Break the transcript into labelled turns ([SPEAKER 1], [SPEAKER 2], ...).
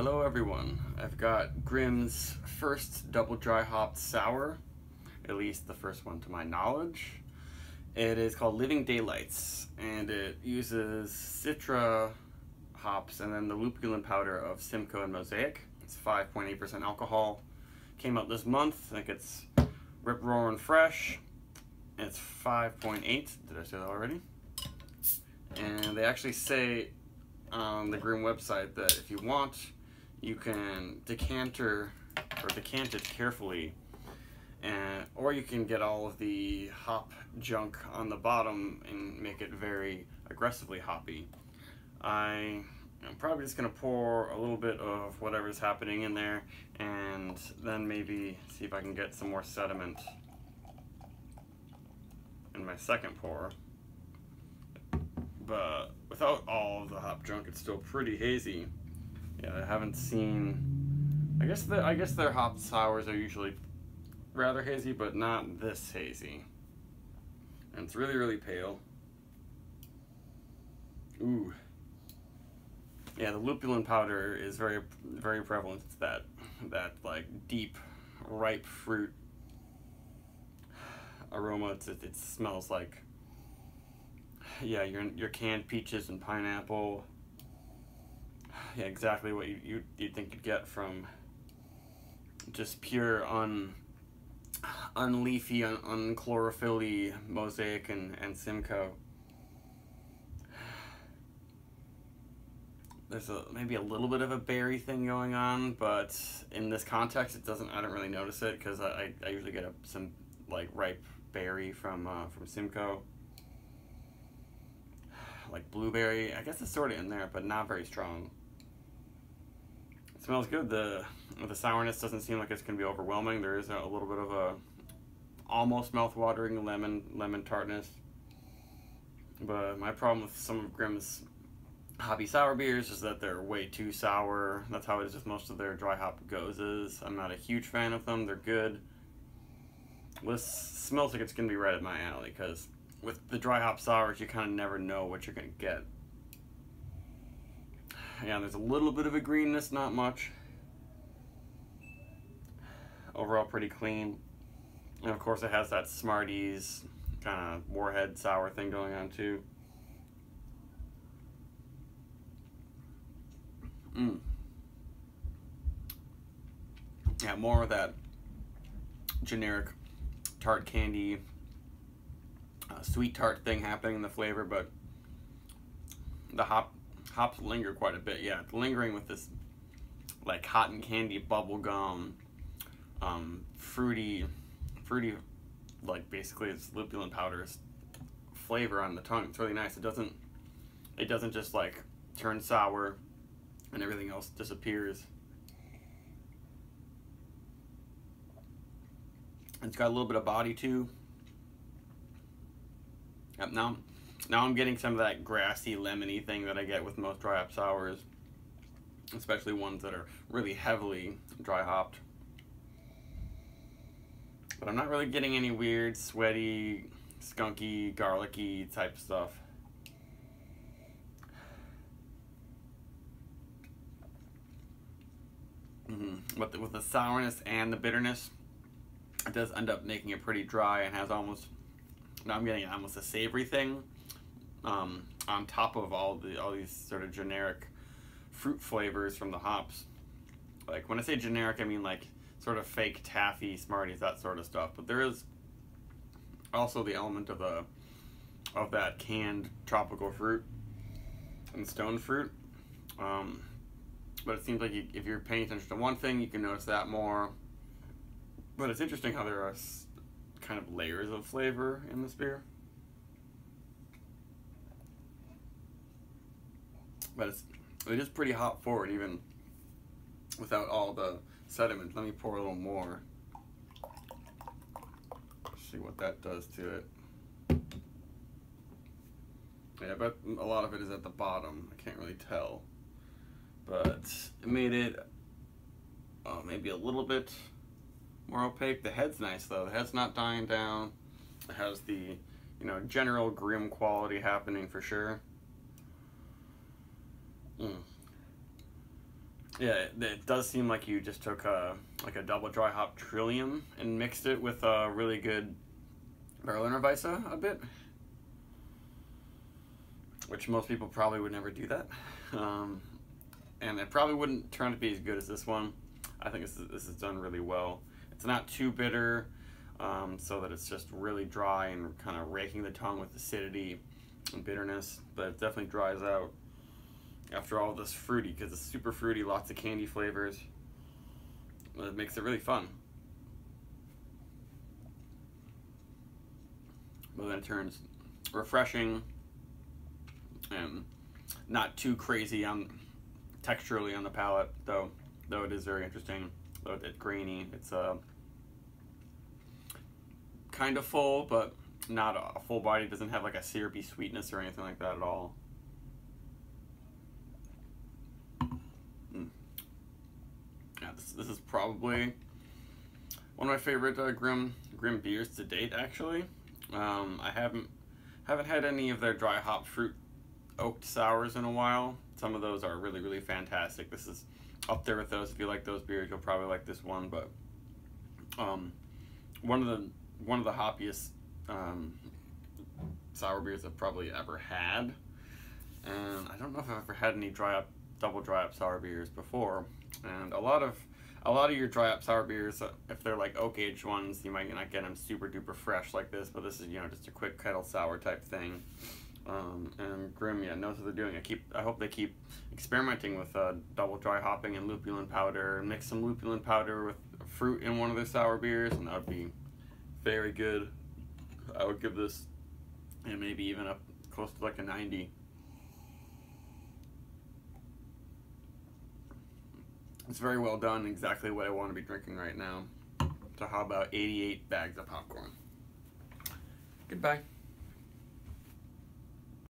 [SPEAKER 1] Hello everyone, I've got Grimm's first double dry hopped sour, at least the first one to my knowledge. It is called Living Daylights, and it uses Citra hops and then the lupulin powder of Simcoe and Mosaic. It's 5.8% alcohol. Came out this month. I think it's rip roaring fresh. It's 5.8. Did I say that already? And they actually say on the Grimm website that if you want, you can decant it carefully, or you can get all of the hop junk on the bottom and make it very aggressively hoppy. I'm probably just going to pour a little bit of whatever's happening in there and then maybe see if I can get some more sediment in my second pour. But without all of the hop junk, it's still pretty hazy. Yeah, I haven't seen. I guess their hop sours are usually rather hazy, but not this hazy. And it's really, really pale. Ooh. Yeah, the lupulin powder is very, very prevalent. It's that like deep, ripe fruit aroma. It smells like, yeah, your canned peaches and pineapple. Yeah, exactly what you'd think you'd get from just pure unleafy, unchlorophyll-y Mosaic and Simcoe. There's maybe a little bit of a berry thing going on, but in this context, I don't really notice it because I usually get some like ripe berry from Simcoe. Like blueberry, I guess it's sort of in there, but not very strong. It smells good. The sourness doesn't seem like it's going to be overwhelming. There is a little bit of a almost mouth-watering lemon tartness. But my problem with some of Grimm's hoppy sour beers is that they're way too sour. That's how it is with most of their dry hop gozes. I'm not a huge fan of them. They're good. This smells like it's going to be right at my alley because with the dry hop sours, you kind of never know what you're going to get. Yeah, there's a little bit of a greenness, not much. Overall, pretty clean. And of course, it has that Smarties kind of warhead sour thing going on too. Yeah, more of that generic tart candy, sweet tart thing happening in the flavor, but the hops linger quite a bit. Yeah, lingering with this like cotton candy, bubble gum, fruity, like basically it's lupulin powder's flavor on the tongue. It's really nice. It doesn't just like turn sour and everything else disappears. It's got a little bit of body too. Yep, now I'm getting some of that grassy, lemony thing that I get with most dry hop sours, especially ones that are really heavily dry hopped. But I'm not really getting any weird, sweaty, skunky, garlicky type stuff. But with the sourness and the bitterness, it does end up making it pretty dry and has almost, now I'm getting almost a savory thing on top of all these sort of generic fruit flavors from the hops. Like when I say generic, I mean like sort of fake taffy, Smarties, that sort of stuff. But there is also the element of that canned tropical fruit and stone fruit. But it seems like if you're paying attention to one thing, you can notice that more. But it's interesting how there are kind of layers of flavor in this beer. But it is pretty hop forward even without all the sediment. Let me pour a little more. See what that does to it. Yeah, but a lot of it is at the bottom. I can't really tell. But it made it maybe a little bit more opaque. The head's nice though. The head's not dying down. It has the, general Grimm quality happening for sure. Yeah, it does seem like you just took like a double dry hop Trillium and mixed it with a really good Berliner Weisse a bit, which most people probably would never do that, and it probably wouldn't turn out to be as good as this one. I think this is done really well. It's not too bitter, so that it's just really dry and kind of raking the tongue with acidity and bitterness, but it definitely dries out after all this fruity, because it's super fruity, lots of candy flavors. It makes it really fun. But then it turns refreshing and not too crazy on texturally on the palate, though it is very interesting. Though it's grainy, it's kind of full, but not a full body. It doesn't have like a syrupy sweetness or anything like that at all. Yeah, this is probably one of my favorite Grimm beers to date. Actually, I haven't had any of their dry hop fruit oaked sours in a while. Some of those are really fantastic. This is up there with those. If you like those beers, you'll probably like this one. But one of the hoppiest sour beers I've probably ever had. And I don't know if I've ever had any double dry up sour beers before. And a lot of your dry up sour beers, if they're like oak aged ones, you might not get them super duper fresh like this. But this is, you know, just a quick kettle sour type thing. And Grimm, yeah, knows what they're doing. I hope they keep experimenting with double dry hopping and lupulin powder, and mix some lupulin powder with fruit in one of their sour beers, and that would be very good. I would give this, and maybe even up close to like a 90. It's very well done, exactly what I want to be drinking right now. So how about 88 bags of popcorn? Goodbye.